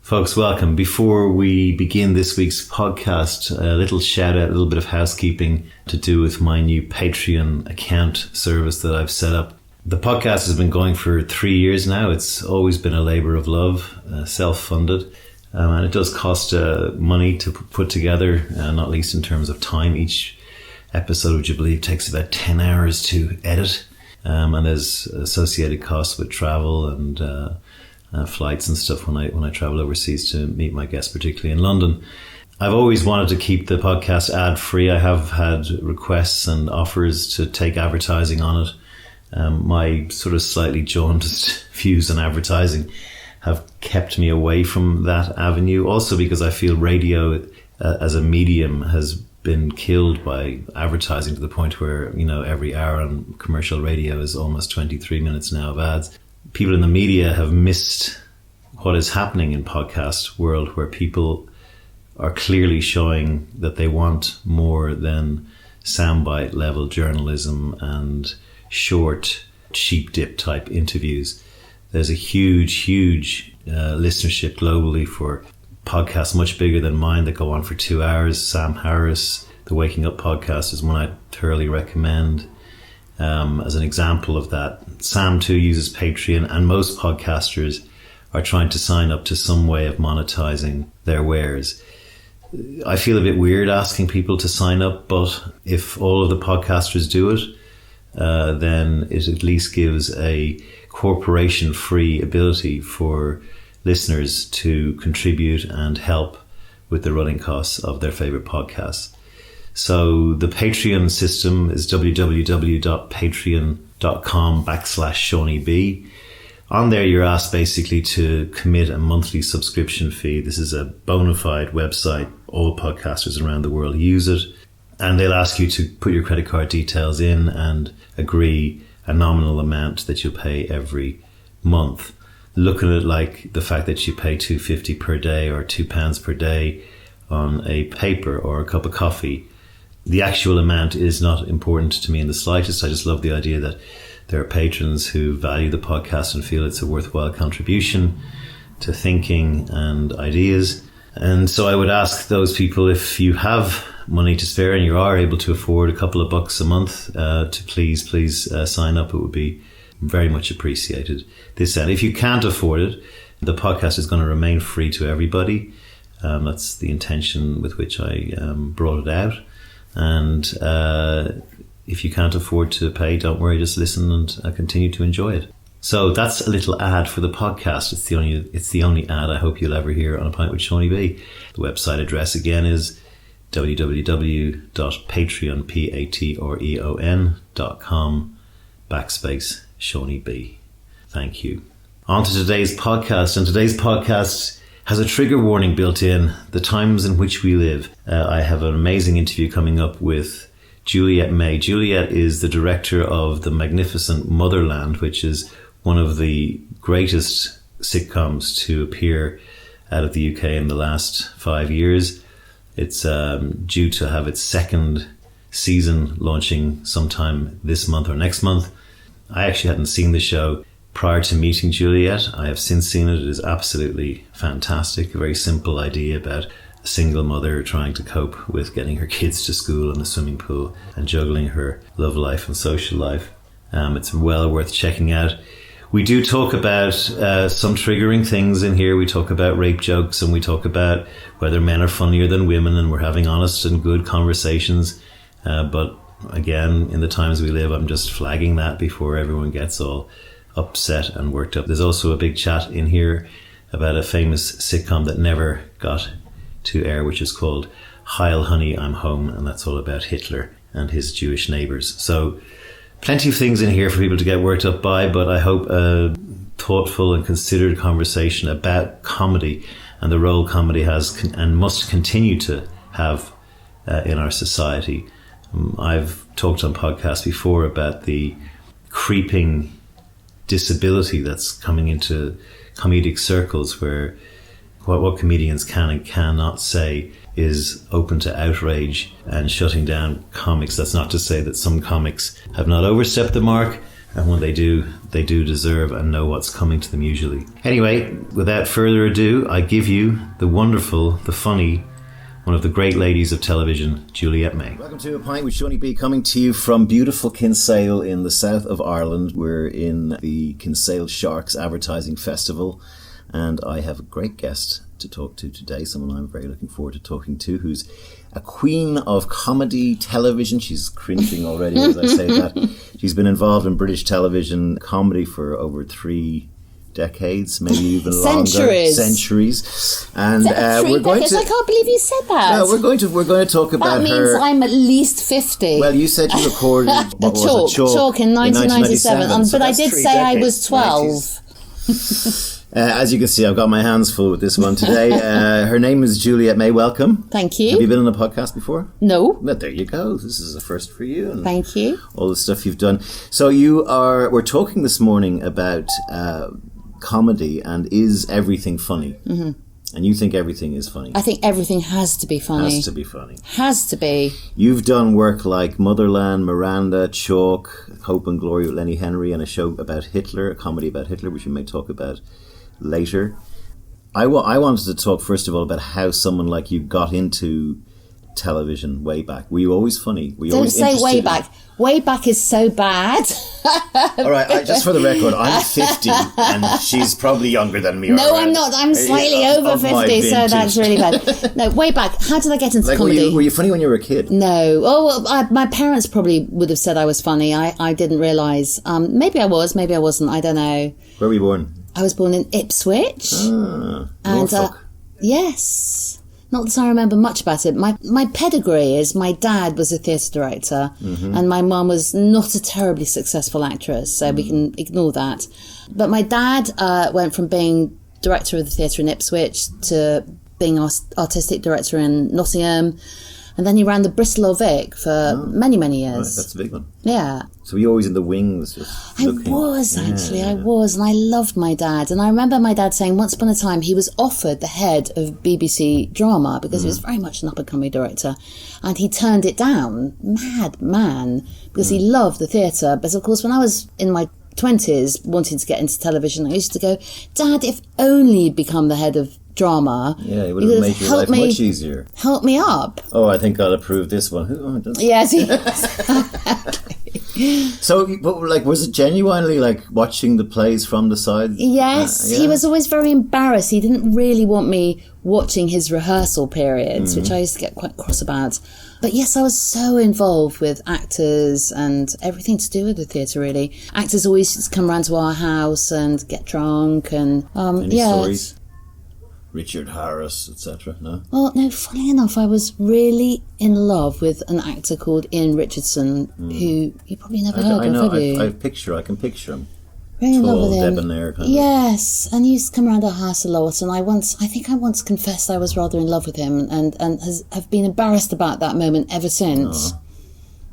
Folks, welcome. Before we begin this week's podcast, a little shout out, a little bit of housekeeping to do with my new Patreon account service that I've set up. The podcast has been going for 3 years now. It's always been a labour of love, self-funded, and it does cost money to put together, not least in terms of time. Each episode, which I believe takes about 10 hours to edit, and there's associated costs with travel and flights and stuff when I travel overseas to meet my guests, particularly in London. I've always wanted to keep the podcast ad-free. I have had requests and offers to take advertising on it. My sort of slightly jaundiced views on advertising have kept me away from that avenue. Also because I feel radio as a medium has been killed by advertising to the point where, you know, every hour on commercial radio is almost 23 minutes now of ads. People in the media have missed what is happening in podcast world, where people are clearly showing that they want more than soundbite level journalism and short sheep dip type interviews. There's a huge listenership globally for podcasts much bigger than mine that go on for 2 hours. Sam Harris, the Waking Up podcast, is one I thoroughly recommend. As an example of that, Sam too uses Patreon, and most podcasters are trying to sign up to some way of monetizing their wares. I feel a bit weird asking people to sign up, but if all of the podcasters do it, then it at least gives a corporation-free ability for listeners to contribute and help with the running costs of their favorite podcasts. So the Patreon system is www.patreon.com/SeaniebB. On there, you're asked basically to commit a monthly subscription fee. This is a bona fide website. All podcasters around the world use it. And they'll ask you to put your credit card details in and agree a nominal amount that you'll pay every month. Look at it like the fact that you pay £2.50 per day or £2 per day on a paper or a cup of coffee. The actual amount is not important to me in the slightest. I just love the idea that there are patrons who value the podcast and feel it's a worthwhile contribution to thinking and ideas. And so I would ask those people, if you have money to spare and you are able to afford a couple of bucks a month, to please sign up. It would be very much appreciated. If you can't afford it, the podcast is going to remain free to everybody. That's the intention with which I brought it out. And if you can't afford to pay, don't worry, just listen and continue to enjoy it. So that's a little ad for the podcast. It's the only ad I hope you'll ever hear on A Pint With Seaniebee. The website address again is www.patreon.com/Seaniebee. Thank you. On to today's podcast. And today's podcast has a trigger warning built in, the times in which we live. I have an amazing interview coming up with Juliet May. Juliet is the director of the magnificent Motherland, which is one of the greatest sitcoms to appear out of the UK in the last 5 years. It's due to have its second season launching sometime this month or next month. I actually hadn't seen the show prior to meeting Juliet. I have since seen it. It is absolutely fantastic. A very simple idea about a single mother trying to cope with getting her kids to school and the swimming pool and juggling her love life and social life. It's well worth checking out. We do talk about some triggering things in here. We talk about rape jokes, and we talk about whether men are funnier than women, and we're having honest and good conversations. But again, in the times we live, I'm just flagging that before everyone gets all upset and worked up. There's also a big chat in here about a famous sitcom that never got to air, which is called Heil Honey, I'm Home, and that's all about Hitler and his Jewish neighbours. So plenty of things in here for people to get worked up by, but I hope a thoughtful and considered conversation about comedy and the role comedy has and must continue to have in our society. I've talked on podcasts before about the creeping disability that's coming into comedic circles, where what comedians can and cannot say is open to outrage and shutting down comics. That's not to say that some comics have not overstepped the mark, And when they do deserve and know what's coming to them usually. Anyway, without further ado, I give you the wonderful, the funny, one of the great ladies of television, Juliet May. Welcome to A Pint With Seaniebee, coming to you from beautiful Kinsale in the south of Ireland. We're in the Kinsale Sharks Advertising Festival, and I have a great guest to talk to today, someone I'm very looking forward to talking to, who's a queen of comedy television. She's cringing already as I say that. She's been involved in British television comedy for over 3 decades, maybe even centuries. And we're going to. I can't believe you said that. No, we're going to talk about her. That means I'm at least 50. Well, you said you recorded Chalk in 1997, but I did say I was 12. As you can see, I've got my hands full with this one today. Her name is Juliet May. Welcome. Thank you. Have you been on a podcast before? No. But there you go. This is a first for you. And thank you. All the stuff you've done. So we're talking this morning about comedy and is everything funny? Mm-hmm. And you think everything is funny? I think everything has to be funny. Has to be funny. Has to be. You've done work like Motherland, Miranda, Chalk, Hope and Glory with Lenny Henry, and a show about Hitler, a comedy about Hitler, which we may talk about later. I wanted to talk first of all about how someone like you got into television way back. Were you always funny? Don't say way back. Way back is so bad. All right, just for the record, I'm 50 and she's probably younger than me. No, I'm not. I'm slightly over 50, so that's really bad. No, way back. How did I get into comedy? Were you funny when you were a kid? No. Oh, well, my parents probably would have said I was funny. I didn't realise. Maybe I was, maybe I wasn't. I don't know. Where were you born? I was born in Ipswich. Norfolk. Yes. Not that I remember much about it. My pedigree is my dad was a theatre director, mm-hmm. and my mum was not a terribly successful actress, so we can ignore that. But my dad went from being director of the theatre in Ipswich to being artistic director in Nottingham, and then he ran the Bristol or Vic for many, many years. Right, that's a big one. Yeah. So were you always in the wings? I was, and I loved my dad. And I remember my dad saying once upon a time he was offered the head of BBC drama because he was very much an up-and-coming director, and he turned it down. Mad man, because he loved the theatre. But of course, when I was in my 20s wanting to get into television, I used to go, Dad, if only you'd become the head of drama. Yeah, it would have made your life much easier. Help me up. Oh, I think I'll approve this one. Yes. So, but was it genuinely like watching the plays from the side? Yes, he was always very embarrassed. He didn't really want me watching his rehearsal periods, which I used to get quite cross about. But yes, I was so involved with actors and everything to do with the theatre, really. Actors always used to come round to our house and get drunk and Any stories? Richard Harris, etc. No? Well, no, funny enough, I was really in love with an actor called Ian Richardson, who you probably never heard of, have you? I can picture him. Really in love with him. Debonair kind yes, and he used to come around our house a lot, and I think I once confessed I was rather in love with him, and have been embarrassed about that moment ever since. Oh.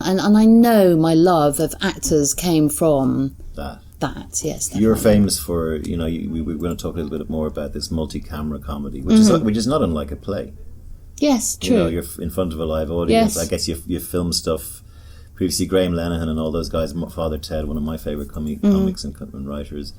And I know my love of actors came from that, yes. Definitely. You're famous for, we're going to talk a little bit more about this multi-camera comedy, which is not unlike a play. Yes, true. You're in front of a live audience. Yes. I guess you film stuff. Previously, Graham Lenihan and all those guys, Father Ted, one of my favourite comics and writers,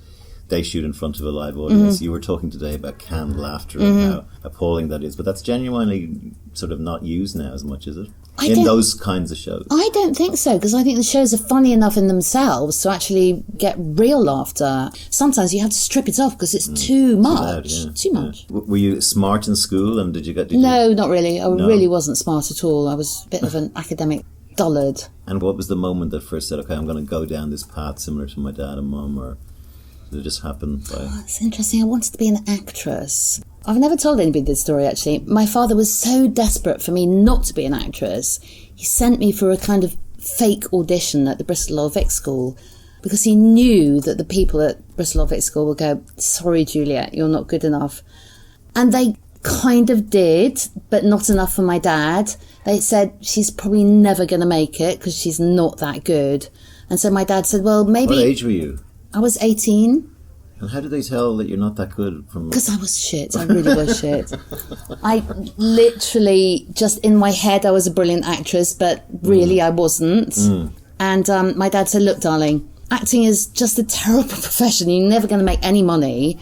they shoot in front of a live audience. You were talking today about canned laughter and how appalling that is, but that's genuinely sort of not used now as much, is it? In those kinds of shows? I don't think so, because I think the shows are funny enough in themselves to actually get real laughter. Sometimes you have to strip it off because it's too much. Too much. Were you smart in school, and did you get... No, not really. I really wasn't smart at all. I was a bit of an academic dullard. And what was the moment that first said, okay, I'm going to go down this path similar to my dad and mum, or did it just happen? It's interesting. I wanted to be an actress. I've never told anybody this story, actually. My father was so desperate for me not to be an actress, he sent me for a kind of fake audition at the Bristol or Vic School, because he knew that the people at Bristol or Vic School would go, sorry, Juliet, you're not good enough. And they kind of did, but not enough for my dad. They said, she's probably never going to make it because she's not that good. And so my dad said, well, maybe... What age were you? I was 18. And how did they tell that you're not that good? Because I was shit. I really was shit. I literally, just in my head, I was a brilliant actress, but really I wasn't. And my dad said, look, darling, acting is just a terrible profession. You're never going to make any money.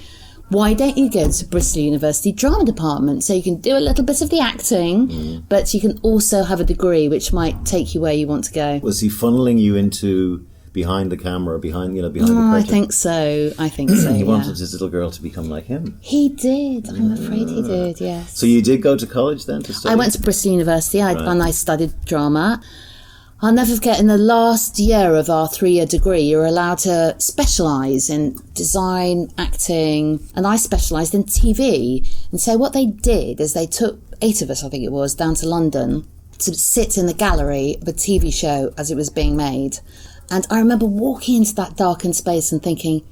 Why don't you go to Bristol University Drama Department so you can do a little bit of the acting, but you can also have a degree which might take you where you want to go. Was he funneling you into behind the camera, behind the curtain? I think so. He wanted his little girl to become like him. He did. I'm afraid he did, yes. So you did go to college then to study? I went to Bristol University and I studied drama. I'll never forget, in the last year of our 3-year degree, you're allowed to specialise in design, acting, and I specialised in TV. And so what they did is they took 8 of us, I think it was, down to London to sit in the gallery of a TV show as it was being made. And I remember walking into that darkened space and thinking,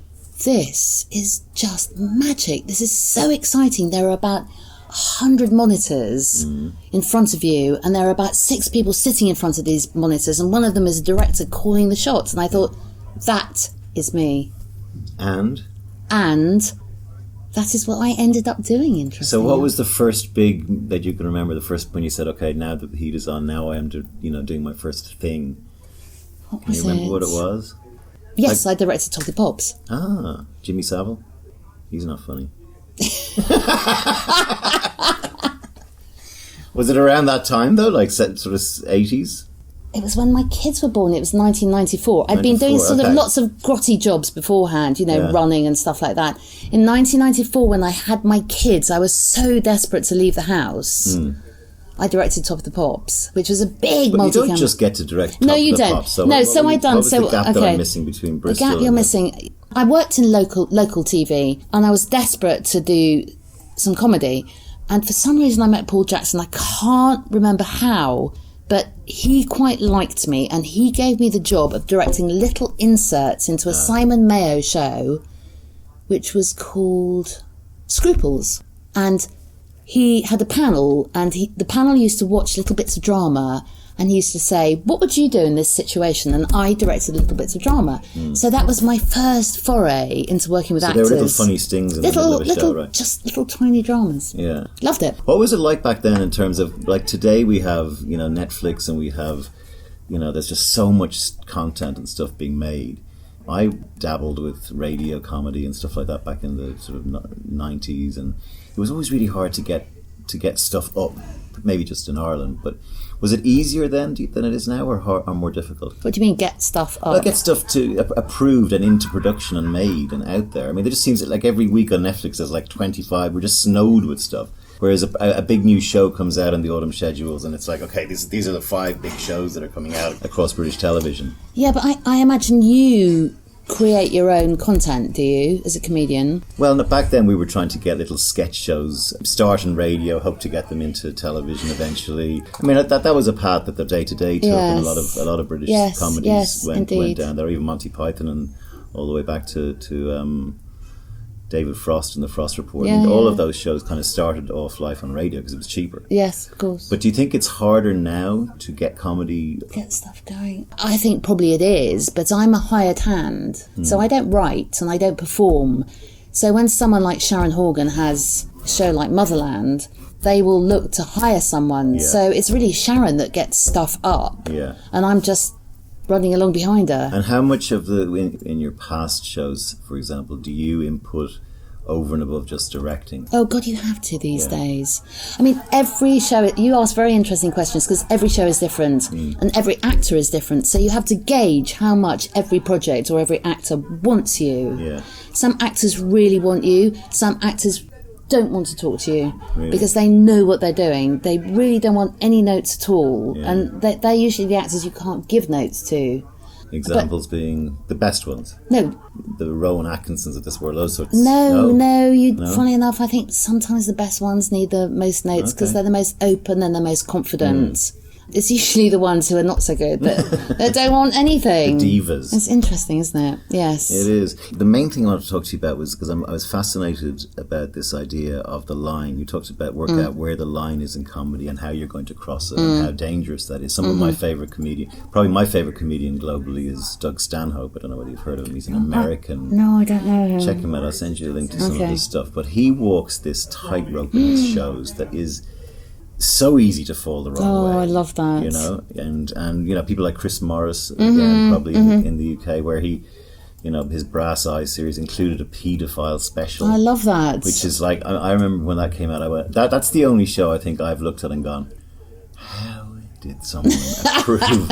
this is just magic. This is so exciting. There are about 100 monitors in front of you, and there are about 6 people sitting in front of these monitors, and one of them is a director calling the shots. And I thought, that is me. And that is what I ended up doing, interestingly. So what was the first big that you can remember, the first when you said, okay, now that the heat is on, now I am doing my first thing? What was it? Can you remember what it was? Yes, I directed Top the Pops. Ah, Jimmy Savile? He's not funny. Was it around that time though, like sort of 80s? It was when my kids were born. It was 1994. I'd been doing sort of lots of grotty jobs beforehand, running and stuff like that. In 1994, when I had my kids, I was so desperate to leave the house. I directed Top of the Pops, which was a big multi-camera. You don't just get to direct Top no, you of the don't. Pops. So no, what, so I done. What was the gap that I'm missing between Bristol? The gap you're missing. I worked in local TV, and I was desperate to do some comedy. And for some reason, I met Paul Jackson. I can't remember how, but he quite liked me, and he gave me the job of directing little inserts into a Simon Mayo show, which was called Scruples. And he had a panel, and the panel used to watch little bits of drama, and he used to say, what would you do in this situation? And I directed little bits of drama. So that was my first foray into working with actors. There were little funny stings in the middle of a show, right? Just little tiny dramas. Yeah. Loved it. What was it like back then in terms of, like today we have, Netflix, and we have, there's just so much content and stuff being made. I dabbled with radio comedy and stuff like that back in the sort of 90s, and it was always really hard to get stuff up, maybe just in Ireland, but was it easier then than it is now, or more difficult? What do you mean, get stuff up? Well, get stuff approved and into production and made and out there. I mean, it just seems like every week on Netflix there's like 25. We're just snowed with stuff. Whereas a big new show comes out in the autumn schedules, and it's like, okay, these are the 5 big shows that are coming out across British television. Yeah, but I imagine you create your own content, do you, as a comedian? Well, back then we were trying to get little sketch shows, start in radio, hope to get them into television eventually. I mean, that was a path that the Day to Day took, and a lot of British comedies went down there, even Monty Python, and all the way back to David Frost and the Frost Report. Yeah, and all of those shows kind of started off life on radio because it was cheaper. Yes, of course. But do you think it's harder now to get comedy? Get stuff going? I think probably it is, but I'm a hired hand. So I don't write and I don't perform. So when someone like Sharon Horgan has a show like Motherland, they will look to hire someone. Yeah. So it's really Sharon that gets stuff up. Yeah. And I'm just running along behind her. And how much of in your past shows, for example, do you input over and above just directing? Oh God, you have to these days. I mean, every show, you ask very interesting questions because every show is different and every actor is different. So you have to gauge how much every project or every actor wants you. Yeah. Some actors really want you. Some actors don't want to talk to you really? Because they know what they're doing. They really don't want any notes at all. Yeah. And they're usually the actors you can't give notes to. Examples being the best ones. No. The Rowan Atkinsons of this world, those sorts. No. No? Funny enough, I think sometimes the best ones need the most notes because they're the most open and the most confident. It's usually the ones who are not so good that don't want anything. The divas. It's interesting, isn't it? Yes. It is. The main thing I wanted to talk to you about was because I was fascinated about this idea of the line. You talked about work out where the line is in comedy and how you're going to cross it and how dangerous that is. Some of my favourite probably my favourite comedian globally is Doug Stanhope. I don't know whether you've heard of him. He's an American. No, I don't know him. Check him out. I'll send you a link to some of his stuff. But he walks this tightrope in his shows that is so easy to fall the wrong way. Oh, I love that. And people like Chris Morris again, probably in the UK, where he his Brass Eye series included a paedophile special. I love that. Which is like, I remember when that came out, I went, that's the only show I think I've looked at and gone, how did someone approve?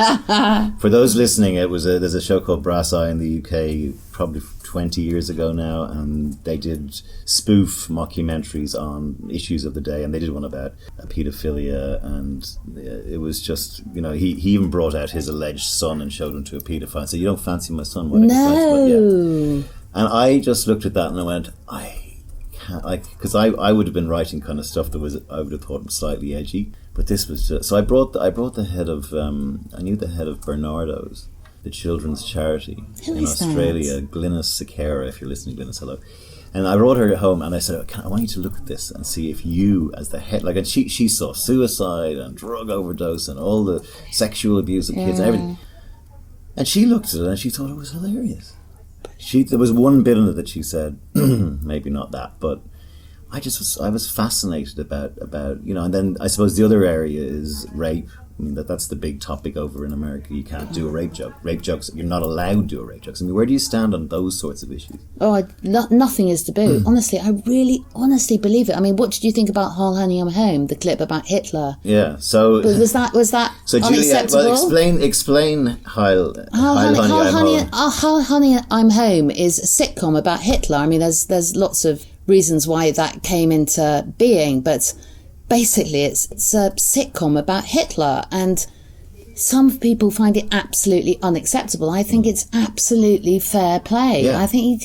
For those listening, there's a show called Brass Eye in the UK, probably 20 years ago now, and they did spoof mockumentaries on issues of the day, and they did one about paedophilia, and it was just, he even brought out his alleged son and showed him to a paedophile and said, you don't fancy my son? No. And I just looked at that and I went, because I would have been writing kind of stuff that I would have thought was slightly edgy, but this was just, so I brought the head of I knew the head of Bernardo's, the children's charity in Australia, Glynis Sequeira, if you're listening, Glynis, hello. And I brought her home and I said, I want you to look at this and see if you, as the head, and she saw suicide and drug overdose and all the sexual abuse of kids and everything, and she looked at it and she thought it was hilarious. There was one bit in it that she said, maybe not that, but I was fascinated about, and then I suppose the other area is rape. I mean, that's the big topic over in America. You can't do a rape joke. Rape jokes, you're not allowed to do a rape jokes. I mean, where do you stand on those sorts of issues? Nothing is taboo. Honestly, I really honestly believe it. I mean, what did you think about How Honey I'm Home, the clip about Hitler? Yeah, so... Was that so Juliet, explain How Honey I'm Home is a sitcom about Hitler. I mean, there's lots of reasons why that came into being, but... basically, it's a sitcom about Hitler, and some people find it absolutely unacceptable. I think it's absolutely fair play. Yeah. I think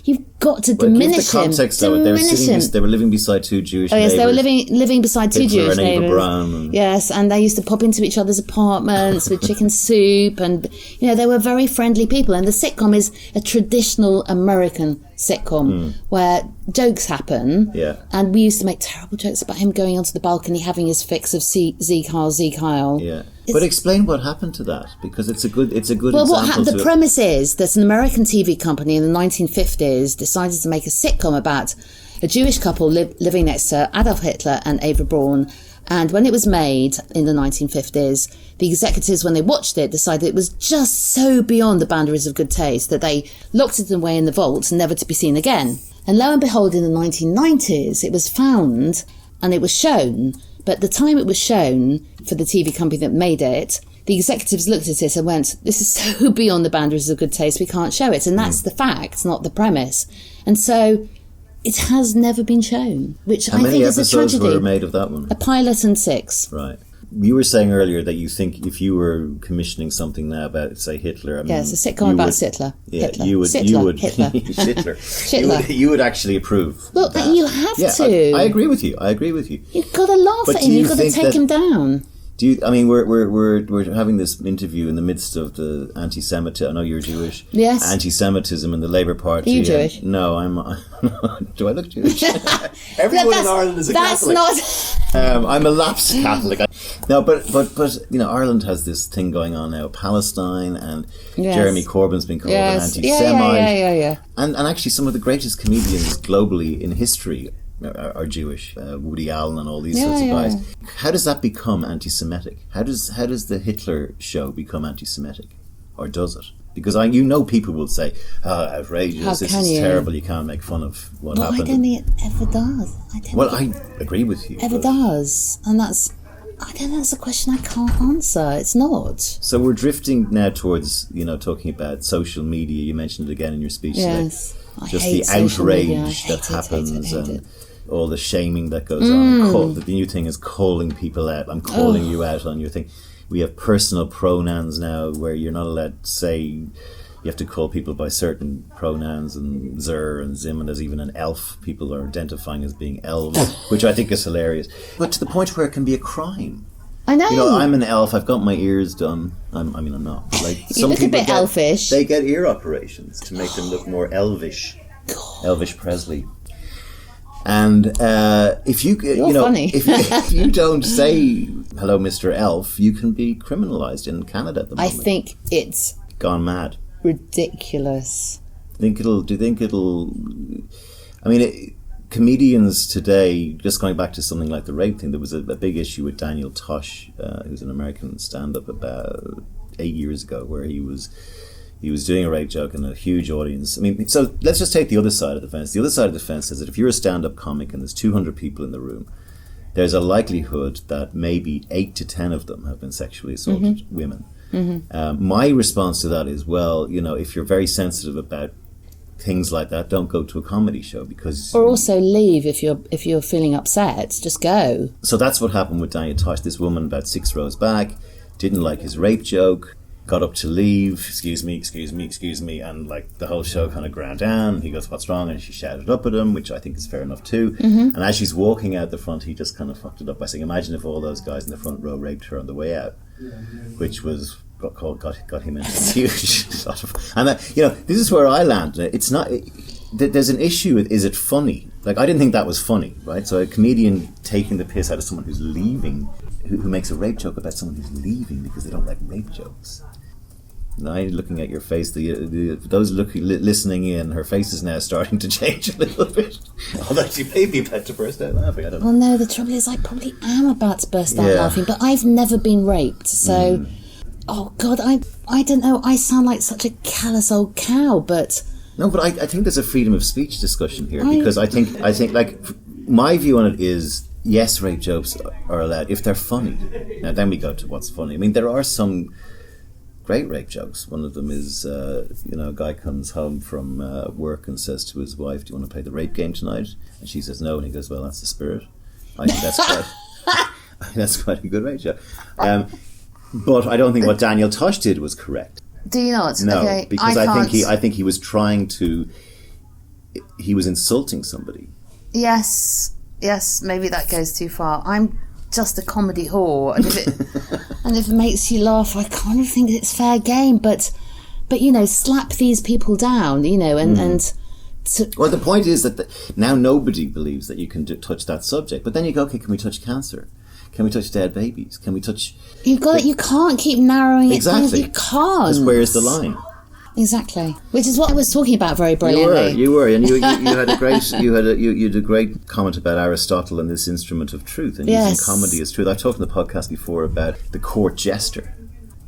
you've got to diminish him. Give the context though. They were living beside two Jewish neighbours. Yes, they were living beside two Jewish neighbours. Brown. Yes, and they used to pop into each other's apartments with chicken soup, and they were very friendly people. And the sitcom is a traditional American sitcom where jokes happen. Yeah. And we used to make terrible jokes about him going onto the balcony having his fix of Sieg Heil. Yeah. But explain what happened to that, because it's a good example. The premise is that an American TV company in the 1950s decided to make a sitcom about a Jewish couple living next to Adolf Hitler and Ava Braun. And when it was made in the 1950s, the executives, when they watched it, decided it was just so beyond the boundaries of good taste that they locked it away in the vault, never to be seen again. And lo and behold, in the 1990s, it was found and it was shown. But the time it was shown for the TV company that made it, the executives looked at it and went, this is so beyond the boundaries of good taste, we can't show it. And that's the fact, not the premise. And so it has never been shown, which I think is a tragedy. How many episodes were made of that one? A pilot and 6. Right. You were saying earlier that you think if you were commissioning something now about, say, Hitler... Yes, a sitcom about Hitler. Yeah, Hitler. You would Hitler. You would actually approve. Well, you have to. I agree with you. You've got to laugh at him. You've got to take him down. We're having this interview in the midst of the anti-Semitism. I know you're Jewish. Yes. Anti-Semitism in the Labour Party. Are you Jewish? No, I'm. Do I look Jewish? Everyone in Ireland is a Catholic. That's not. I'm a lapsed Catholic. No, but Ireland has this thing going on now. Palestine and Jeremy Corbyn's been called an anti-Semite. Yeah. And actually, some of the greatest comedians globally in history are Jewish, Woody Allen and all these sorts of guys. Yeah. How does that become anti-Semitic? How does the Hitler show become anti-Semitic, or does it? Because people will say, outrageous, this is terrible, you can't make fun of what happened. I don't think it ever does. I agree with you. Ever does, and that's a question I can't answer. It's not. So we're drifting now towards talking about social media. You mentioned it again in your speech today. Just the outrage that happens and all the shaming that goes on. The new thing is calling people out. I'm calling you out on your thing. We have personal pronouns now where you're not allowed to say, you have to call people by certain pronouns, and Zer and Zim, and there's even an elf. People are identifying as being elves, which I think is hilarious. But to the point where it can be a crime. I know. I'm an elf. I've got my ears done. I'm not. Like, you look a bit elfish. They get ear operations to make them look more elvish. God. Elvish Presley. And if you if you don't say hello, Mr. Elf, you can be criminalised in Canada at the moment. I think it's gone mad. Ridiculous. Do you think it'll? I mean, comedians today, just going back to something like the rape thing, there was a big issue with Daniel Tosh, who's an American stand-up, about 8 years ago, where he he was doing a rape joke in a huge audience. I mean, so let's just take the other side of the fence. The other side of the fence is that if you're a stand-up comic and there's 200 people in the room, there's a likelihood that maybe 8 to 10 of them have been sexually assaulted women. My response to that is, well, you know, if you're very sensitive about things like that, don't go to a comedy show, because... Or also leave if you're feeling upset. Just go. So that's what happened with Daniel Tosh. This woman about 6 rows back didn't like his rape joke, got up to leave, excuse me, and like the whole show kind of ground down. He goes, what's wrong? And she shouted up at him, which I think is fair enough too. And as she's walking out the front, he just kind of fucked it up by saying, imagine if all those guys in the front row raped her on the way out, which was got him into a huge sort of... And that, you know, this is where I land. It's not... There's an issue with, is it funny? Like, I didn't think that was funny, right? So a comedian taking the piss out of someone who's leaving, who makes a rape joke about someone who's leaving because they don't like rape jokes. Now, looking at your face, those listening in, her face is now starting to change a little bit. Although she may be about to burst out laughing, I don't know. Well, no, the trouble is I probably am about to burst out laughing, but I've never been raped, so... Oh, God, I don't know, I sound like such a callous old cow, but... No, but I think there's a freedom of speech discussion here, because I think like, my view on it is, yes, rape jokes are allowed if they're funny. Now, then we go to what's funny. I mean, there are some great rape jokes. One of them is, you know, a guy comes home from work and says to his wife, do you want to play the rape game tonight? And she says no, and he goes, well, that's the spirit. I think that's quite a good rape joke. But I don't think what Daniel Tosh did was correct. Do you not? No, okay, because I think he was trying to... He was insulting somebody. Yes, maybe that goes too far. I'm just a comedy whore, and if it makes you laugh, I kind of think it's fair game. But you know, slap these people down, you know, and well, the point is that now nobody believes that you can touch that subject. But then you go, okay, can we touch cancer? Can we touch dead babies? Can we touch... You can't keep narrowing it down. Exactly. You can't. Because where's the line? Exactly. Which is what I was talking about very brilliantly. You were, and you had a great you had a great comment about Aristotle and this instrument of truth and using comedy as truth. I talked in the podcast before about the court jester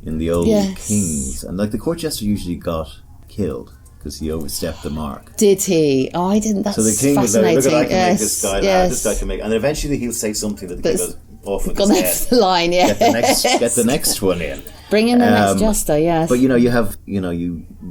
in the old kings, and like the court jester usually got killed because he overstepped the mark. Did he? Oh, I didn't. That's so the king fascinating. was like, look, I can make this guy laugh, this guy can make, and then eventually he'll say something that the king goes off with his head. The line, get the next one in. Bring in the next jester, yes. But we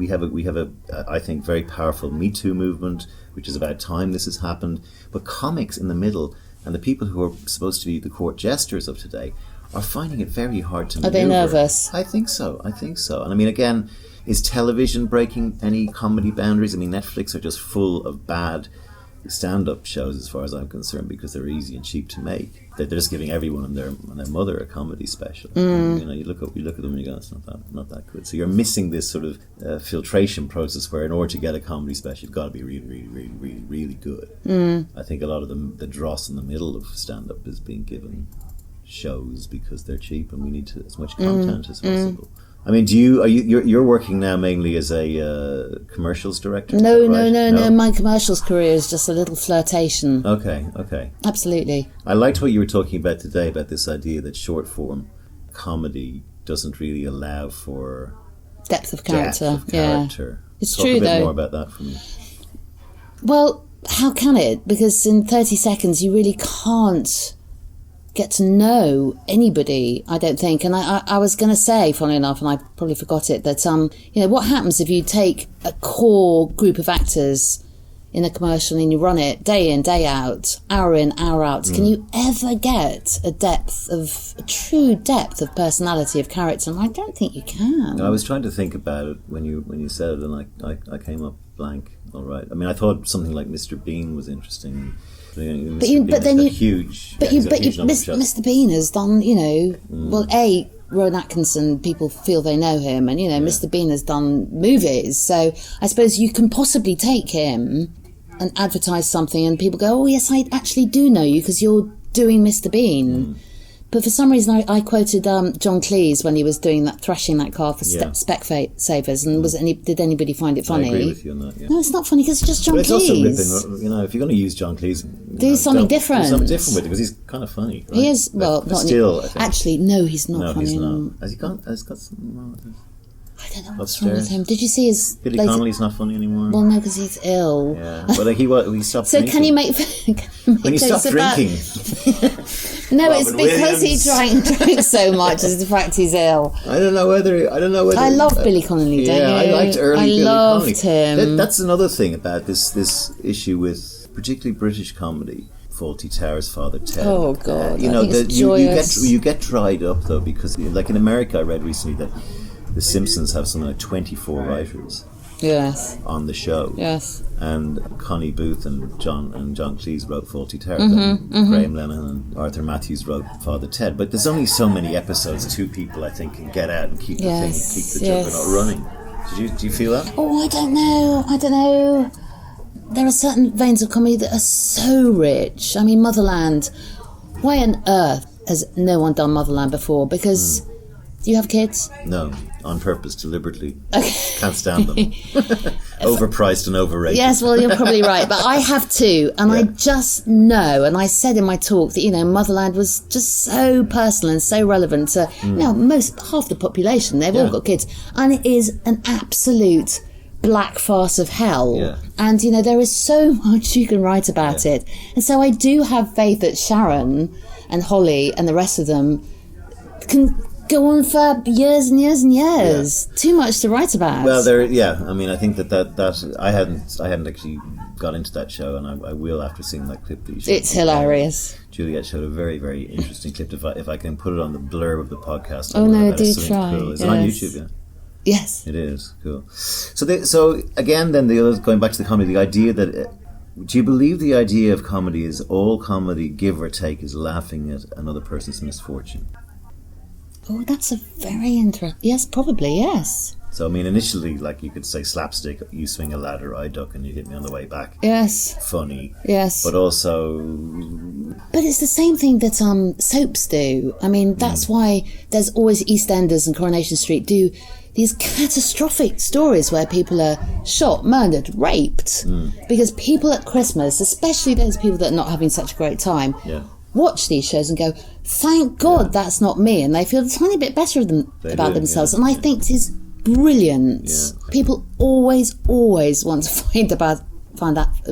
have a I think very powerful Me Too movement, which is about time this has happened. But comics in the middle and the people who are supposed to be the court jesters of today are finding it very hard to maneuver. Are they nervous? I think so. And I mean, again, is television breaking any comedy boundaries? I mean, Netflix are just full of bad stand-up shows as far as I'm concerned because they're easy and cheap to make. They're just giving everyone and their mother a comedy special. And, you know, you look at them and you go, it's not that good. So you're missing this sort of filtration process where in order to get a comedy special, you've got to be really, really, really, really, really good. I think a lot of the dross in the middle of stand-up is being given shows because they're cheap and we need as much content as possible. I mean, you're working now mainly as a commercials director? No. My commercials career is just a little flirtation. Okay. Absolutely. I liked what you were talking about today, about this idea that short form comedy doesn't really allow for depth of character. Yeah. It's Talk true, a bit though. more about that for me. Well, how can it? Because in 30 seconds you really can't get to know anybody, I don't think. And I was going to say, funnily enough, and I probably forgot it, that what happens if you take a core group of actors in a commercial and you run it day in, day out, hour in, hour out? Can you ever get a true depth of personality, of character? And I don't think you can. I was trying to think about it when you said it, and I came up blank. All right. I mean, I thought something like Mr. Bean was interesting. Mr. Bean has done, Rowan Atkinson, people feel they know him, and Mr. Bean has done movies, so I suppose you can possibly take him and advertise something and people go, oh yes, I actually do know you because you're doing Mr. Bean. But for some reason I quoted John Cleese when he was doing that, thrashing that car for Specsavers, and did anybody find it funny? I agree with you on that, yeah. No, it's not funny because it's just John Cleese. It's also ripping, if you're going to use John Cleese, do something different. Do something different with it because he's kind of funny. Right? He is, well, but still, I think. Actually, no, he's not no, funny. He's not. Has he got some... I I don't know what's wrong with him. Did you see his... Billy Connolly's not funny anymore. Well, no, because he's ill. Yeah, well, he stopped so drinking. can you make when he stopped drinking? No, Robin it's because Williams. he drank so much as the fact he's ill. I don't know whether... I love Billy Connolly, don't you? Yeah, I liked early Billy Connolly. loved him. That's another thing about this issue with particularly British comedy. Fawlty Towers, Father Ted. Oh God! You know, I think it's you get dried up though, because like in America, I read recently that The Simpsons have something like 24 writers. Yes. On the show. Yes. And Connie Booth and John Cleese wrote Fawlty Towers, and Graham Lennon and Arthur Matthews wrote Father Ted. But there's only so many episodes two people, I think, can get out and keep the thing, keep the juggernaut running. Do you feel that? Oh, I don't know. There are certain veins of comedy that are so rich. I mean, Motherland. Why on earth has no one done Motherland before? Because do you have kids? No, on purpose, deliberately. Okay. Can't stand them. Overpriced and overrated. Yes, well, you're probably right. But I have two, and I just know, and I said in my talk that, Motherland was just so personal and so relevant to, half the population. They've all got kids. And it is an absolute black farce of hell. Yeah. And, there is so much you can write about it. And so I do have faith that Sharon and Holly and the rest of them can go on for years and years and years. Too much to write about. Well, I mean, I think that I hadn't actually got into that show, and I will after seeing that clip that you showed. It's hilarious. Juliet showed a very, very interesting clip. If I can put it on the blurb of the podcast. Oh no, do it's try. Cool. Is it on YouTube? Yeah. Yes. It is cool. So again, then the other, going back to the comedy, the idea that. Do you believe the idea of comedy is all comedy, give or take, is laughing at another person's misfortune? Oh, that's a very interesting... Yes, probably, yes. So, I mean, initially, like, you could say slapstick, you swing a ladder, I duck, and you hit me on the way back. Yes. Funny. Yes. But also... But it's the same thing that soaps do. I mean, that's why there's always EastEnders and Coronation Street do these catastrophic stories where people are shot, murdered, raped. Because people at Christmas, especially those people that are not having such a great time... Yeah. watch these shows and go, thank God that's not me, and they feel a tiny bit better about themselves. And I think it is brilliant. Yeah. People always want to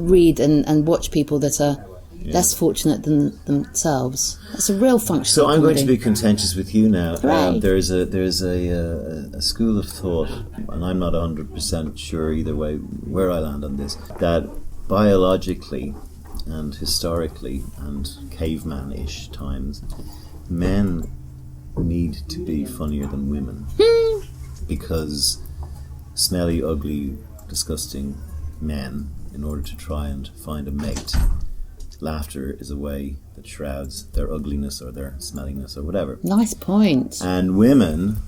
read and watch people that are less fortunate than themselves. That's a real function. So I'm going to be contentious with you now. There's a school of thought, and I'm not 100% sure either way where I land on this, that biologically and historically and caveman-ish times, men need to be funnier than women because smelly, ugly, disgusting men, in order to try and find a mate, laughter is a way that shrouds their ugliness or their smelliness or whatever. Nice point. And women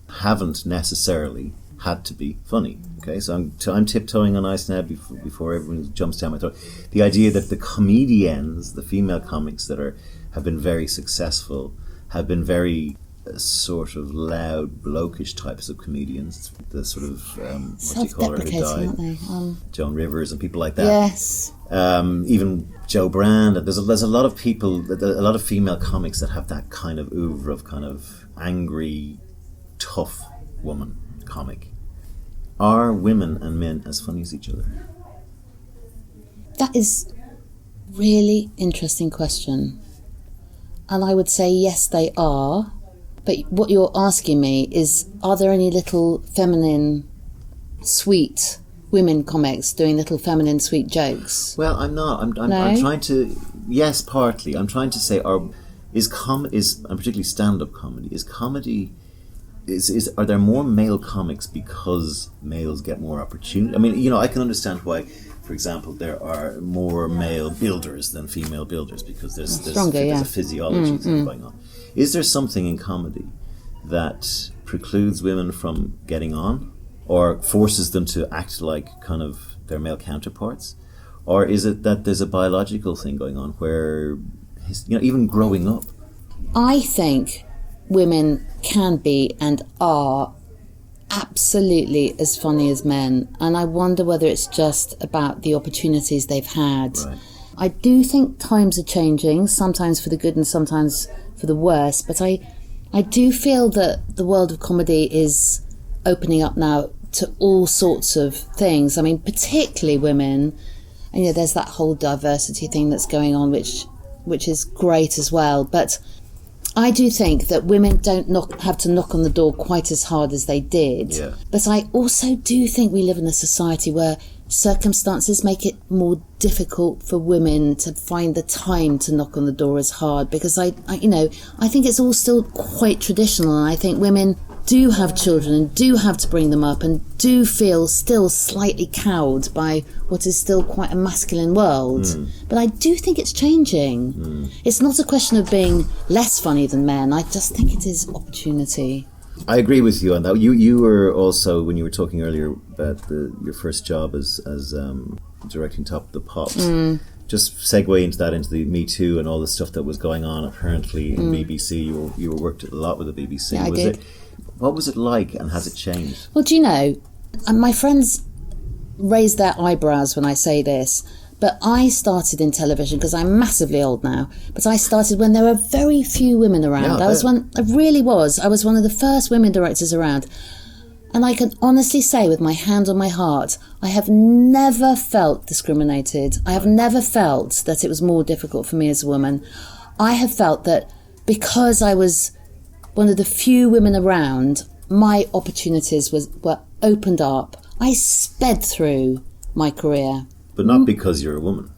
haven't necessarily had to be funny. Okay, so I'm tiptoeing on ice now before everyone jumps down my throat. The idea that the comedians, the female comics that have been very successful, have been very sort of loud, blokish types of comedians. The sort of what do you call her who died? Aren't they? Joan Rivers and people like that. Yes. Even Joe Brand. There's a lot of people, a lot of female comics that have that kind of oeuvre of kind of angry, tough woman comic. Are women and men as funny as each other? That is really interesting question. And I would say yes, they are. But what you're asking me is, are there any little feminine, sweet women comics doing little feminine, sweet jokes? Well, I'm not. I'm trying to... Yes, partly. I'm trying to say, and particularly stand-up comedy, is comedy... Are there more male comics because males get more opportunity? I mean, I can understand why, for example, there are more male builders than female builders because there's a physiology thing going on. Is there something in comedy that precludes women from getting on or forces them to act like kind of their male counterparts? Or is it that there's a biological thing going on where, even growing up? I think women can be and are absolutely as funny as men, and I wonder whether it's just about the opportunities they've had. Right. I do think times are changing, sometimes for the good and sometimes for the worse, but I do feel that the world of comedy is opening up now to all sorts of things. I mean, particularly women. And there's that whole diversity thing that's going on, which is great as well. But I do think that women don't have to knock on the door quite as hard as they did. Yeah. But I also do think we live in a society where circumstances make it more difficult for women to find the time to knock on the door as hard, because I think it's all still quite traditional, and I think women do have children and do have to bring them up and do feel still slightly cowed by what is still quite a masculine world. But I do think it's changing. It's not a question of being less funny than men. I just think it is opportunity. I agree with you on that. You were also, when you were talking earlier about your first job as directing Top of the Pops, just segue into the Me Too and all the stuff that was going on apparently in BBC. You were worked a lot with the BBC. Yeah, I did. What was it like, and has it changed? Well, do you know, my friends raise their eyebrows when I say this, but I started in television because I'm massively old now, but I started when there were very few women around. Yeah, I really was. I was one of the first women directors around. And I can honestly say, with my hand on my heart, I have never felt discriminated. I have never felt that it was more difficult for me as a woman. I have felt that because I was one of the few women around, my opportunities were opened up. I sped through my career. But not because you're a woman.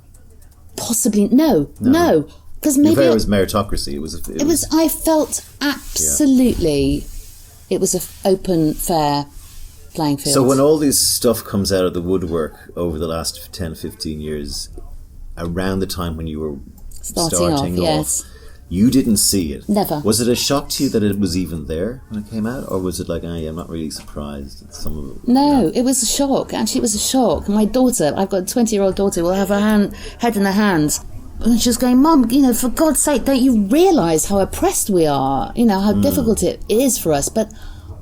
Possibly, no. Because maybe it was meritocracy. It was. I felt absolutely. It was an open, fair playing field. So when all this stuff comes out of the woodwork over the last 10, 15 years, around the time when you were starting off, yes. You didn't see it. Never. Was it a shock to you that it was even there when it came out? Or was it like, I'm not really surprised at some of it? No, it was a shock. Actually, it was a shock. My daughter, I've got a 20-year-old daughter, will have her head in her hands. And she's going, Mum, for God's sake, don't you realise how oppressed we are? How difficult it is for us. But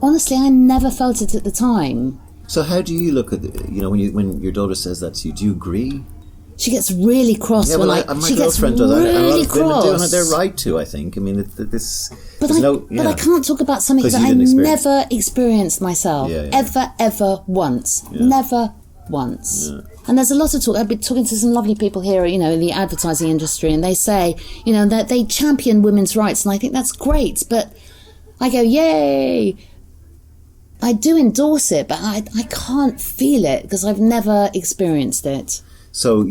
honestly, I never felt it at the time. So how do you look at when your daughter says that to you? Do you agree? She gets really cross. Yeah, my girlfriend does. Really cross. Women do, they're right to, I think. I mean, But I can't talk about something that I never experienced myself. Ever once. Yeah. Never once. Yeah. And there's a lot of talk. I've been talking to some lovely people here, in the advertising industry, and they say, that they champion women's rights, and I think that's great. But I go, yay! I do endorse it, but I can't feel it because I've never experienced it. So, a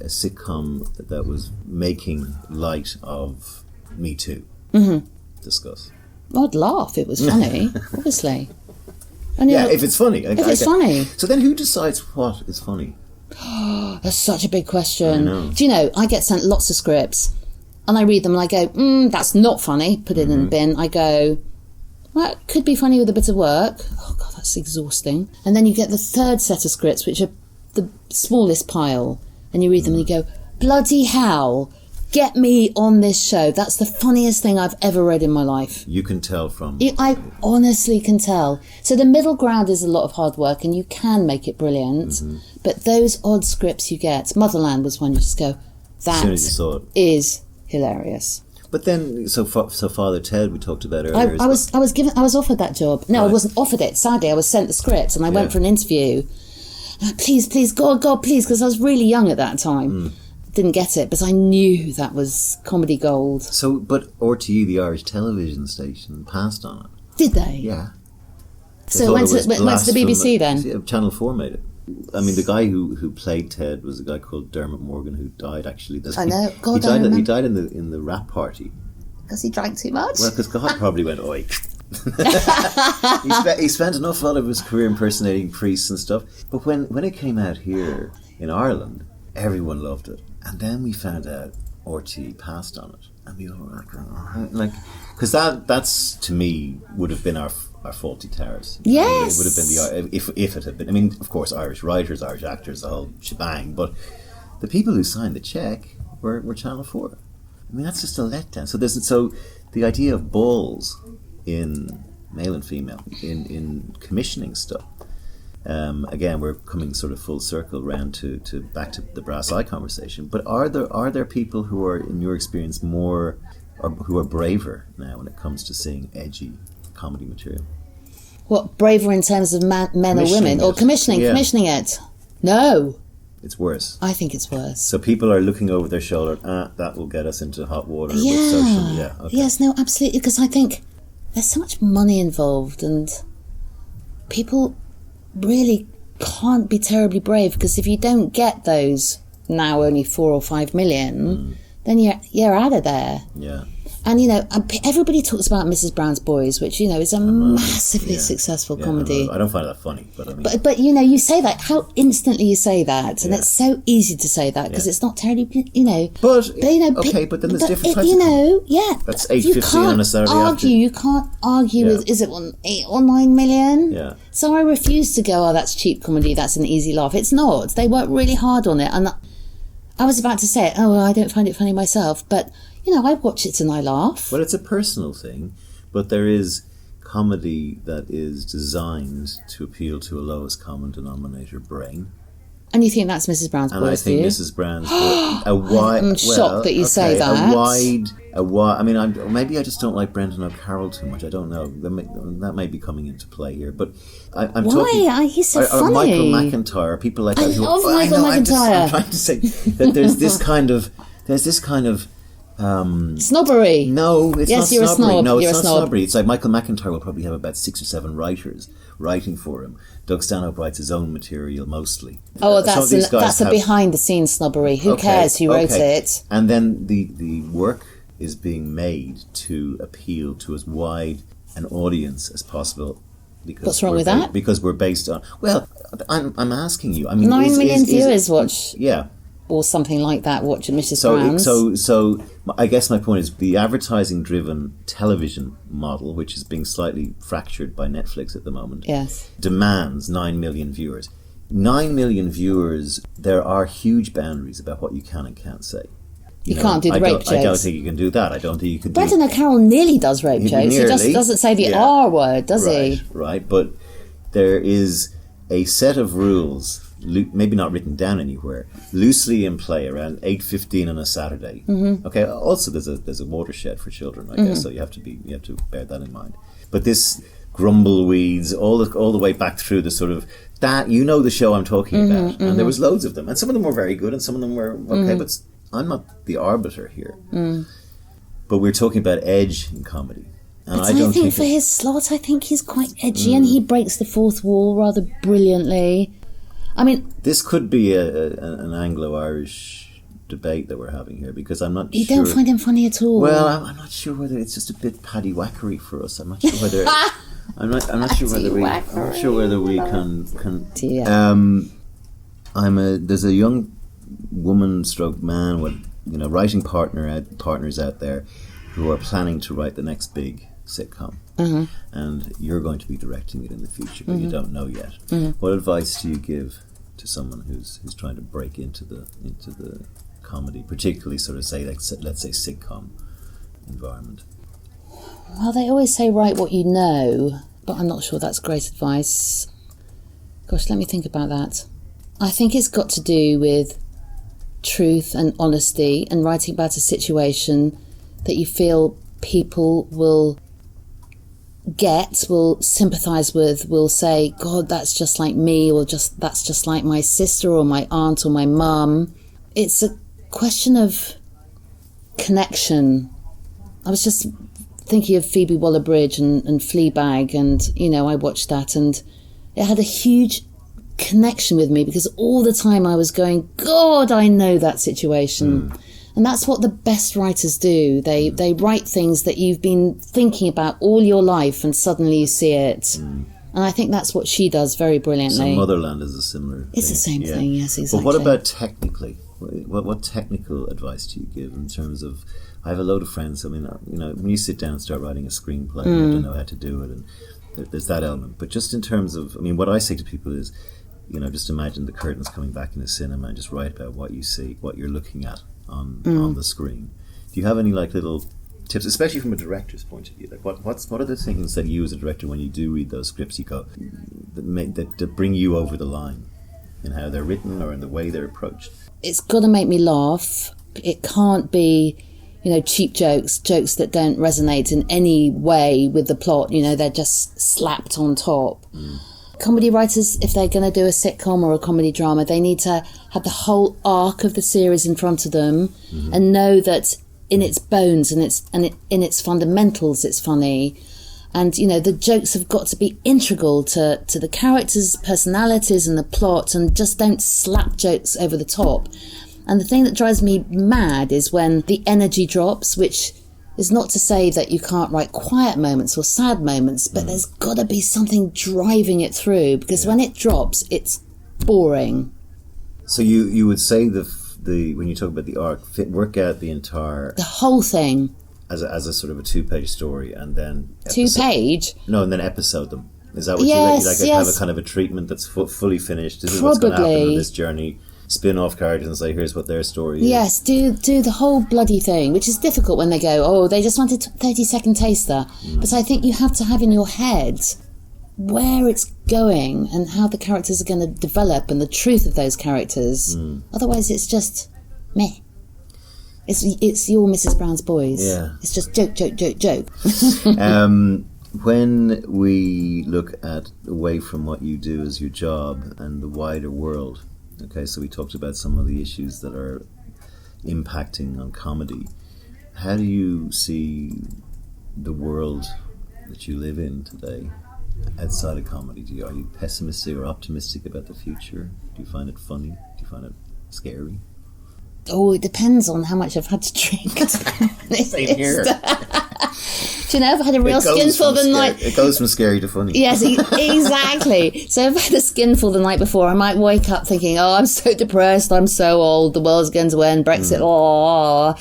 sitcom that was making light of Me Too. Mm-hmm. Discuss. I'd laugh. It was funny, obviously. And if it's funny. If it's funny. So then who decides what is funny? That's such a big question. I know. Do you know, I get sent lots of scripts and I read them and I go, that's not funny. Put it in the bin. I go, well, it could be funny with a bit of work. Oh, God, that's exhausting. And then you get the third set of scripts, which are the smallest pile, and you read them and you go, bloody hell, get me on this show. That's the funniest thing I've ever read in my life. You can tell from... I honestly can tell. So the middle ground is a lot of hard work and you can make it brilliant, but those odd scripts you get, Motherland was one you just go, that as soon as you saw it. Is hilarious. But then, so Father Ted, we talked about earlier. I was offered that job. No, right. I wasn't offered it. Sadly, I was sent the script and I went for an interview. Please, God, please, because I was really young at that time. Didn't get it, but I knew that was comedy gold. So, but RTE, the Irish television station, passed on it. Did they? Yeah. So it went to the BBC then? Channel 4 made it. I mean, the guy who played Ted was a guy called Dermot Morgan, who died actually. I know. God, he died in the rap party. Because he drank too much? Well, because God probably went, oi. he spent an awful lot of his career impersonating priests and stuff. But when it came out here in Ireland, everyone loved it. And then we found out RTE passed on it. And we were like, because that's, to me, would have been our Fawlty Towers. Yes. I mean, it would have been if it had been. I mean, of course, Irish writers, Irish actors, the whole shebang. But the people who signed the check were Channel 4. I mean, that's just a letdown. So the idea of balls in male and female in commissioning stuff. Again, we're coming sort of full circle round to back to the brass eye conversation. But are there people who are, in your experience, who are braver now when it comes to seeing edgy comedy material? What, braver in terms of men or women? Or commissioning it? No. It's worse. I think it's worse. So people are looking over their shoulder, that will get us into hot water with Yeah. social. Yeah. Okay. Yes, no, absolutely. Because I think there's so much money involved and people really can't be terribly brave, because if you don't get those now only 4 or 5 million, then you're out of there. Yeah. And, everybody talks about Mrs. Brown's Boys, which, is a massively successful comedy. I don't find that funny, but I mean... But you say that, how instantly you say that, and it's so easy to say that, because it's not terribly, But then there's different types of That's 8:15 on a Saturday afternoon. You can't argue with, is it 8 or 9 million? Yeah. So I refuse to go, that's cheap comedy, that's an easy laugh. It's not. They work really hard on it, and I was about to say, I don't find it funny myself, but... I watch it and I laugh. Well, it's a personal thing, but there is comedy that is designed to appeal to a lowest common denominator brain. And you think that's Mrs. Brown's Boys, And I think Mrs. Brown's Boys... I'm shocked that you say that. I mean, maybe I just don't like Brendan O'Carroll too much. I don't know. That may be coming into play here. But I'm talking... Why? He's so funny. Michael McIntyre, people like that. I love Michael McIntyre. I'm trying to say that there's this kind of... snobbery. No, it's yes, not you're snobbery. A snob. No, it's you're not a snob. snobbery. It's like Michael McIntyre will probably have about 6 or 7 writers writing for him. Doug Stanhope writes his own material mostly. Oh, that's a behind-the-scenes snobbery. Who cares who wrote it? And then the work is being made to appeal to as wide an audience as possible. What's wrong with that? Because we're based on... Well, I'm asking you. I mean, 9 million viewers watch... Yeah. Or something like that, watching Mrs. Brown's. So I guess my point is the advertising-driven television model, which is being slightly fractured by Netflix at the moment, demands 9 million viewers. 9 million viewers, there are huge boundaries about what you can and can't say. You can't do the rape jokes. I don't think you can do that. I don't think you could do... Brendan O'Carroll nearly does rape jokes. He just doesn't say the R word, does he? Right, but there is a set of rules... maybe not written down anywhere, loosely in play around 8:15 on a Saturday. Mm-hmm. Okay. Also, there's a watershed for children, I guess, so you have to bear that in mind. But this grumbleweeds all the way back through the sort of that the show I'm talking about, and there was loads of them, and some of them were very good, and some of them were okay. But I'm not the arbiter here. But we're talking about edge in comedy. And I don't think for his slot, I think he's quite edgy, and he breaks the fourth wall rather brilliantly. I mean, this could be an Anglo-Irish debate that we're having here, because I'm not sure... You don't find him funny at all? Well, I'm not sure whether it's just a bit paddywhackery for us. I'm not sure whether... I'm not sure whether we can... There's a young woman stroke man with writing partners out there who are planning to write the next big sitcom. Mm-hmm. And you're going to be directing it in the future, but you don't know yet. Mm-hmm. What advice do you give to someone who's trying to break into the comedy, particularly sort of let's say sitcom environment? Well, they always say write what you know, but I'm not sure that's great advice. Gosh, let me think about that. I think it's got to do with truth and honesty, and writing about a situation that you feel people will sympathise with, will say, God, that's just like me, or that's just like my sister or my aunt or my mum. It's a question of connection. I was just thinking of Phoebe Waller-Bridge and Fleabag, and I watched that, and it had a huge connection with me, because all the time I was going, God, I know that situation. And that's what the best writers do. They write things that you've been thinking about all your life, and suddenly you see it. And I think that's what she does very brilliantly. So Motherland is a similar thing. It's the same thing, yes, exactly. But what about technically? What technical advice do you give in terms of... I have a load of friends, I mean, when you sit down and start writing a screenplay, you have to know how to do it, and there's that element. But just in terms of... I mean, what I say to people is, just imagine the curtains coming back in a cinema and just write about what you see, what you're looking at on the screen. Do you have any little tips, especially from a director's point of view? What are the things that you as a director, when you do read those scripts, you go that bring you over the line in how they're written or in the way they're approached? It's got to make me laugh. It can't be cheap jokes that don't resonate in any way with the plot. They're just slapped on top. Comedy writers, if they're going to do a sitcom or a comedy drama, they need to have the whole arc of the series in front of them and know that in its bones and in its fundamentals, it's funny. And, the jokes have got to be integral to the characters' personalities and the plot, and just don't slap jokes over the top. And the thing that drives me mad is when the energy drops, which is not to say that you can't write quiet moments or sad moments, but there's got to be something driving it through, because when it drops, it's boring. So you would say the when you talk about the arc, work out the whole thing as a sort of a 2-page story, and then 2-page? No, and then episode them. Is that what you have a kind of a treatment that's fully finished? This is what's going to happen on this journey. Spin-off characters and say, here's what their story is. Yes, do the whole bloody thing, which is difficult when they go, they just wanted a 30-second taster. But I think you have to have in your head where it's going and how the characters are going to develop and the truth of those characters. Otherwise, it's just meh. It's your Mrs. Brown's Boys. Yeah. It's just joke. When we look at away from what you do as your job and the wider world, okay, so we talked about some of the issues that are impacting on comedy. How do you see the world that you live in today outside of comedy? Are you pessimistic or optimistic about the future? Do you find it funny? Do you find it scary? Oh, it depends on how much I've had to drink. Same here. Do you know, I've had a real skinful the night. It goes from scary to funny. Yes, exactly. So if I've had a skinful the night before, I might wake up thinking, I'm so depressed, I'm so old, the world's going to end, Brexit, I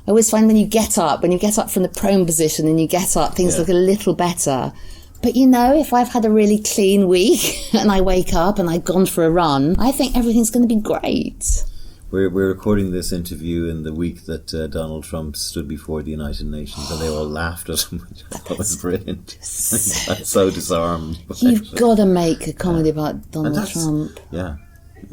always find when you get up from the prone position and you get up, things look a little better. But if I've had a really clean week and I wake up and I've gone for a run, I think everything's going to be great. We're recording this interview in the week that Donald Trump stood before the United Nations, and they all laughed at him, which I thought was brilliant. So disarmed. You've got to make a comedy about Donald Trump. Yeah.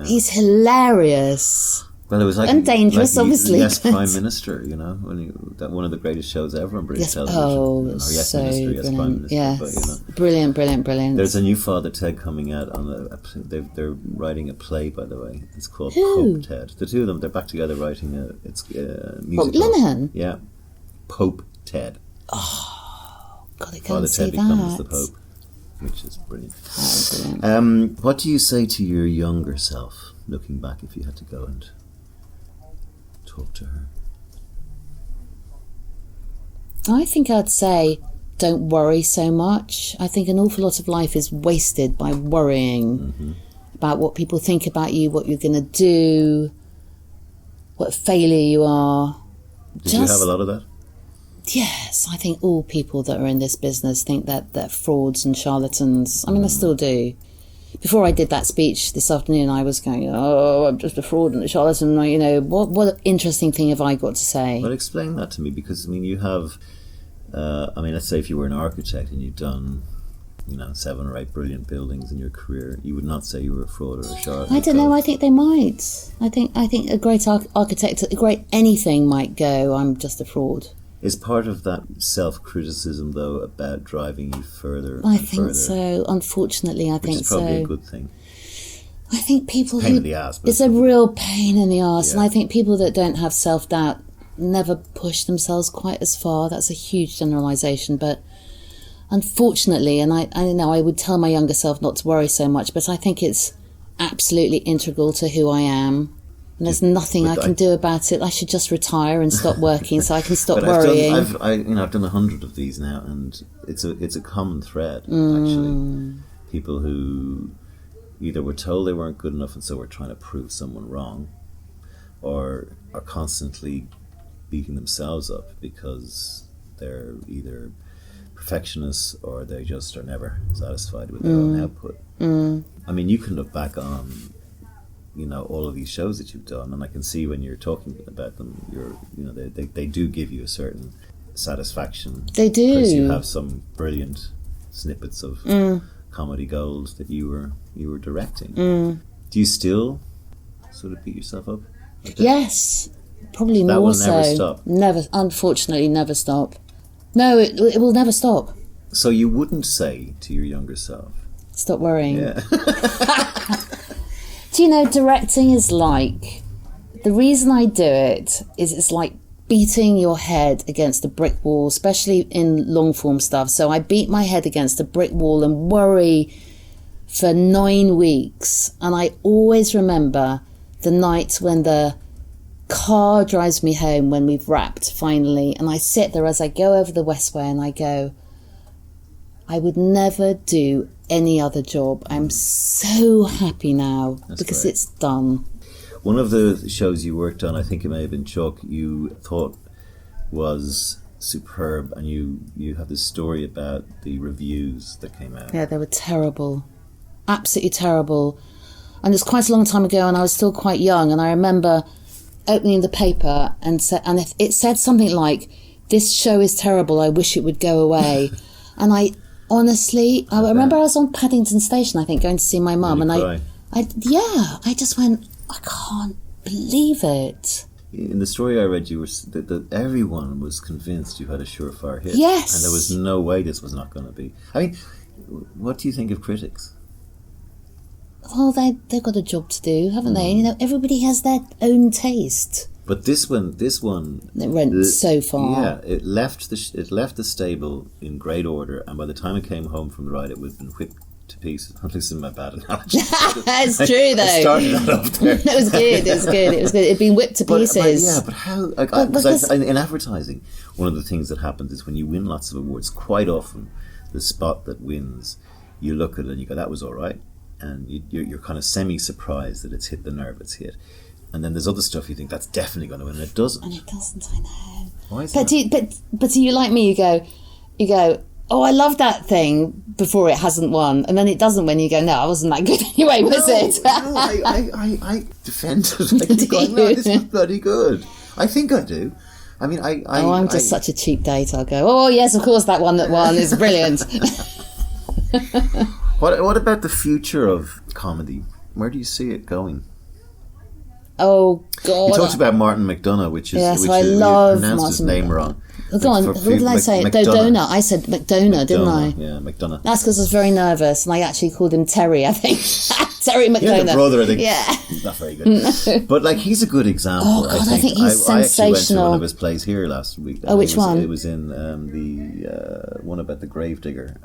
He's hilarious. Well, it was and dangerous, obviously. Yes, Prime Minister, that one of the greatest shows ever on British television. Oh, Yes so Minister, yes Prime Minister. Yes, but, brilliant. There's a new Father Ted coming out on they're writing a play, by the way. It's called Who? Pope Ted. The two of them, they're back together writing it's musical. Linehan? Yeah, Pope Ted. Oh, gotta go Father and see Ted becomes that. the Pope, which is brilliant. Oh, brilliant. What do you say to your younger self, looking back, if you had to go and talk to her? I think I'd say don't worry so much. I think an awful lot of life is wasted by worrying about what people think about you, what you're going to do, what failure you are. Did you have a lot of that? Yes, I think all people that are in this business think that they're frauds and charlatans. I mean, I still do. Before I did that speech this afternoon, I was going, I'm just a fraud and a charlatan. What interesting thing have I got to say? Well, explain that to me, because, you have, let's say if you were an architect and you'd done, 7 or 8 brilliant buildings in your career, you would not say you were a fraud or a charlatan. I don't know, I think they might. I think a great architect, a great anything might go, I'm just a fraud. Is part of that self-criticism, though, about driving you further I and think further? so. Unfortunately, I think so. Which is probably a good thing. I think people pain in the ass, but it's a real pain in the ass, Yeah. and I think people that don't have self-doubt never push themselves quite as far. That's a huge generalisation, but unfortunately, and I know I would tell my younger self not to worry so much, but I think it's absolutely integral to who I am. And there's nothing I can do about it. I should just retire and stop working so I can stop worrying. I've done 100 of these now, and it's a common thread, actually. People who either were told they weren't good enough and so were trying to prove someone wrong, or are constantly beating themselves up because they're either perfectionists or they just are never satisfied with their own output. You can look back on all of these shows that you've done, and I can see when you're talking about them, they do give you a certain satisfaction. They do. Because you have some brilliant snippets of comedy gold that you were directing. Do you still sort of beat yourself up? Yes. Probably that more will so. never stop. Never, unfortunately, never stop. No, it will never stop. So you wouldn't say to your younger self, Stop worrying. yeah. Do you know, directing is like, the reason I do it is it's like beating your head against a brick wall, especially in long form stuff. So I beat my head against a brick wall and worry for 9 weeks. And I always remember the night when the car drives me home when we've wrapped finally. And I sit there as I go over the Westway and I go, I would never do any other job. I'm so happy now. That's because great. It's done. One of the shows you worked on, I think it may have been Chuck, you thought was superb, and you have this story about the reviews that came out. Yeah, they were terrible. Absolutely terrible. And it's quite a long time ago, and I was still quite young, and I remember opening the paper and it said something like, "This show is terrible, I wish it would go away." And I honestly, I remember I was on Paddington Station, I think, going to see my mum, really, and I just went, I can't believe it. In the story I read, you were that everyone was convinced you had a surefire hit. Yes. And there was no way this was not going to be. I mean, what do you think of critics? Well, they've got a job to do, haven't they? You know, everybody has their own taste. But this one, it went so far. Yeah, it left the stable in great order, and by the time it came home from the ride, it would have been whipped to pieces. I'm listening to my bad analogy. It's true, though. I started that off there. It was good. It'd been whipped to pieces. But how? Because in advertising, one of the things that happens is when you win lots of awards, quite often the spot that wins, you look at it and you go, "That was all right," and you're kind of semi-surprised that it's hit the nerve it's hit. And then there's other stuff you think that's definitely going to win, and it doesn't. And it doesn't, I know. Why is that? But do you like me? You go, oh, I love that thing before it hasn't won, and then it doesn't win. You go, no, I wasn't that good anyway, was it? No, I defend it. I keep going, no, this was bloody good. I think I do. I mean, I'm just such a cheap date. I'll go, oh yes, of course, that one that won is brilliant. What about the future of comedy? Where do you see it going? Oh God! You talked about Martin McDonagh, which is I love you pronounced Martin his name wrong. Go on. What did I say? McDonagh. I said McDonagh, didn't I? Yeah, McDonagh. That's because I was very nervous, and I actually called him Terry. I think Terry McDonagh. Yeah, the brother. I think. Yeah, not very good. But like, he's a good example. Oh God, I think he's sensational. I actually went to one of his plays here last week. Oh, which one? It was in the one about the gravedigger,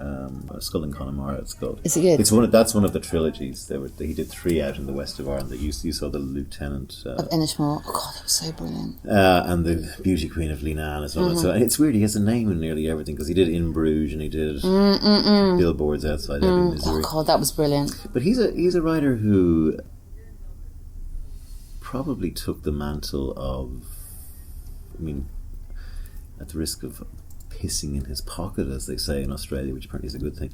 Skull in Connemara. It's called. Is it good? That's one of the trilogies. He did 3 out in the west of Ireland. That you saw the Lieutenant of Inishmore. Oh God, that was so brilliant. And the Beauty Queen of Leenane as well. So it's weird. He has a name in nearly everything because he did In Bruges and he did Billboards Outside Ebbing, Missouri. Oh God, that was brilliant. But he's a writer who probably took the mantle of, I mean, at the risk of pissing in his pocket, as they say in Australia, which apparently is a good thing.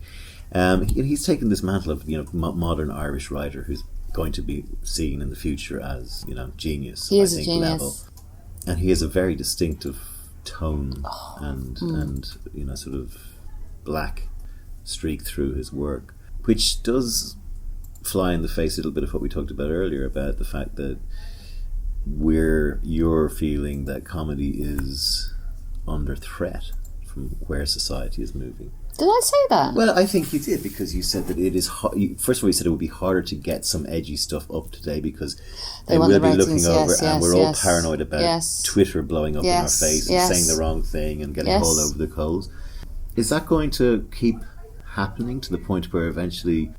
He's taken this mantle of modern Irish writer who's going to be seen in the future as genius. He is a genius. Level. And he has a very distinctive tone and sort of black streak through his work, which does fly in the face a little bit of what we talked about earlier about the fact that you're feeling that comedy is under threat from where society is moving. Did I say that? Well, I think you did, because you said that it is first of all, you said it would be harder to get some edgy stuff up today because they will be looking over, and we're all paranoid about Twitter blowing up in our face and saying the wrong thing and getting hauled over the coals. Is that going to keep happening to the point where eventually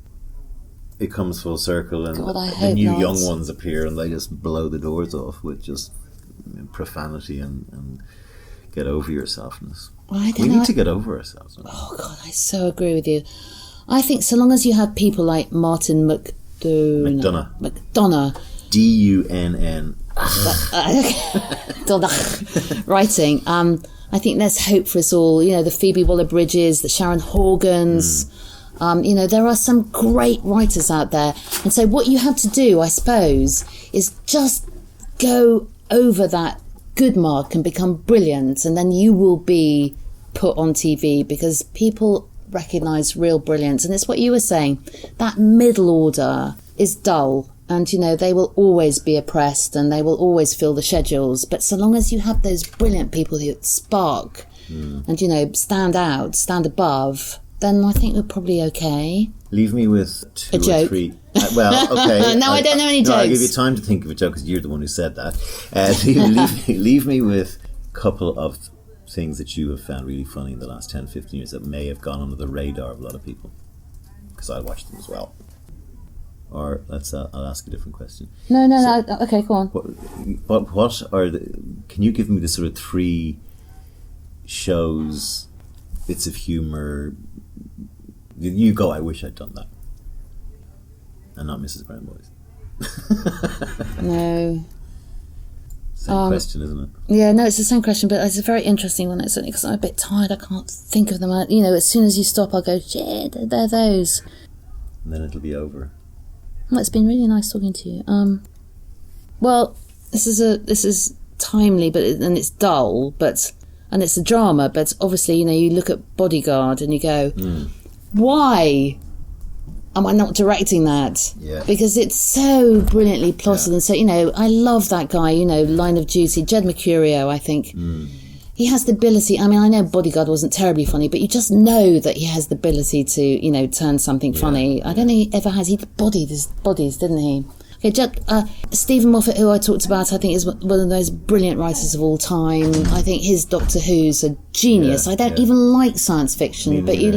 it comes full circle and the new young ones appear and they just blow the doors off with just profanity and get over yourselfness? We need to get over ourselves. Oh God, I so agree with you. I think so long as you have people like Martin McDonagh DUNN writing, I think there's hope for us all. The Phoebe Waller-Bridges, the Sharon Horgans. There are some great writers out there, and so what you have to do, I suppose, is just go over that good mark and become brilliant, and then you will be put on TV because people recognise real brilliance. And it's what you were saying, that middle order is dull And, they will always be oppressed and they will always fill the schedules. But so long as you have those brilliant people who spark and, stand out, stand above, then I think we're probably okay. Leave me with two a joke. Or three. Well, okay. No, I don't know any jokes. I'll give you time to think of a joke because you're the one who said that. Leave me with a couple of things that you have found really funny in the last 10, 15 years that may have gone under the radar of a lot of people. Because I watched them as well. Or I'll ask a different question. No. Okay, go on. What are can you give me the sort of 3 shows, bits of humour? You go, I wish I'd done that. And not Mrs. Brown Boys. No. Same question, isn't it? Yeah, no, it's the same question, but it's a very interesting one. It's only because I'm a bit tired. I can't think of them. As soon as you stop, I'll go, shit, they're those. And then it'll be over. Well, it's been really nice talking to you. Well, this is timely, and it's dull, and it's a drama. But obviously, you look at Bodyguard and you go, why am I not directing that? Yeah. Because it's so brilliantly plotted, and so I love that guy. Line of Duty, Jed Mercurio. I think he has the ability. I mean, I know Bodyguard wasn't terribly funny, but you just know that he has the ability to turn something funny. I don't think he ever has. He bodied his bodies, didn't he? Okay, Stephen Moffat, who I talked about, I think is one of those brilliant writers of all time. I think his Doctor Who's a genius. I don't even like science fiction, but you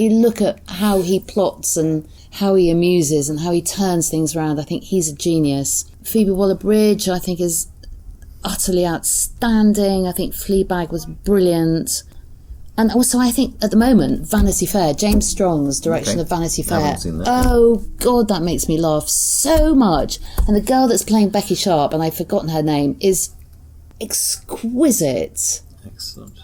look at how he plots and how he amuses and how he turns things around. I think he's a genius. Phoebe Waller-Bridge, I think, is utterly outstanding. I think Fleabag was brilliant. And also, I think at the moment, Vanity Fair, James Strong's direction of Vanity Fair. I haven't seen that. Oh, God, that makes me laugh so much. And the girl that's playing Becky Sharp, and I've forgotten her name, is exquisite. Excellent.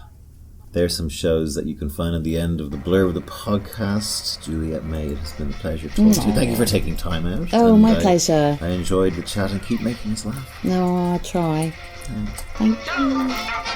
There's some shows that you can find at the end of the blurb of the podcast. Juliet May, it has been a pleasure talking to you. Thank you for taking time out. Oh, my pleasure. I enjoyed the chat and keep making us laugh. No, I'll try. Thank you.